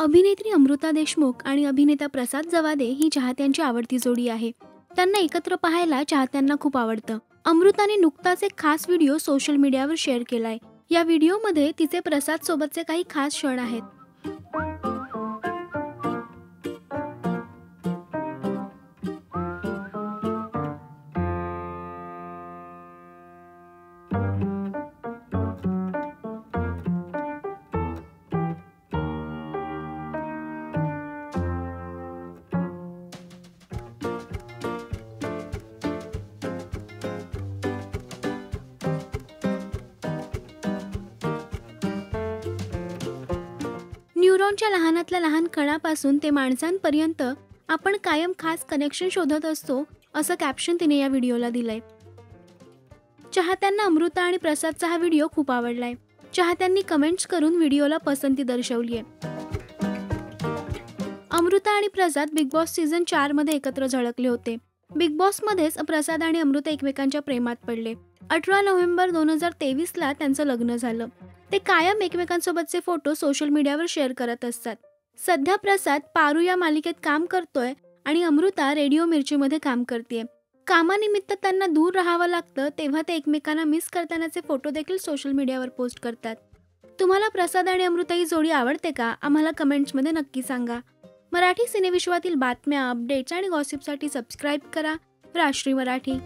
अभिनेत्री अमृता देशमुख आणि अभिनेता प्रसाद जवादे ही चाहत्यांची आवडती जोडी आहे. त्यांना एकत्र पाहायला चाहत्यांना खूप आवडतं. अमृताने नुकताच एक खास व्हिडिओ सोशल मीडियावर शेअर केलाय. या व्हिडिओमध्ये तिचे प्रसाद सोबतचे काही खास क्षण आहेत. न्यूरॉनच्या लहानातल्या लहान कणापासून ते माणसांपर्यंत आपण कायम खास कनेक्शन शोधत असतो, असं कॅप्शन तिने या व्हिडिओला दिलंय. चाहत्यांना अमृता आणि प्रसादचा हा व्हिडिओ खूप आवडलाय. चाहत्यांनी कमेंट्स करून व्हिडिओला पसंती दर्शवली आहे. अमृता आणि प्रसाद बिग बॉस सीझन 4 मध्ये एकत्र झळकले होते. बिग बॉस मध्येच प्रसाद आणि अमृता एकमेकांच्या प्रेमात पडले. 18 नोव्हेंबर 2023 ला त्यांचं लग्न झालं. ते कायम एकमेकांसोबतचे फोटो सोशल मीडियावर शेअर करत असतात. सध्या प्रसाद पारू या मालिकेत काम करतोय आणि अमृता रेडिओ मिर्चीमध्ये काम करतेय. कामानिमित्त त्यांना दूर राहावं लागतं, तेव्हा ते एकमेकांना मिस करतानाचे फोटो देखील सोशल मीडियावर पोस्ट करतात. तुम्हाला प्रसाद आणि अमृता ही जोडी आवडते का? आम्हाला कमेंट्समध्ये नक्की सांगा. मराठी सिनेविश्वातील बातम्या, अपडेट्स आणि गॉसिपसाठी सबस्क्राईब करा राष्ट्रीय मराठी.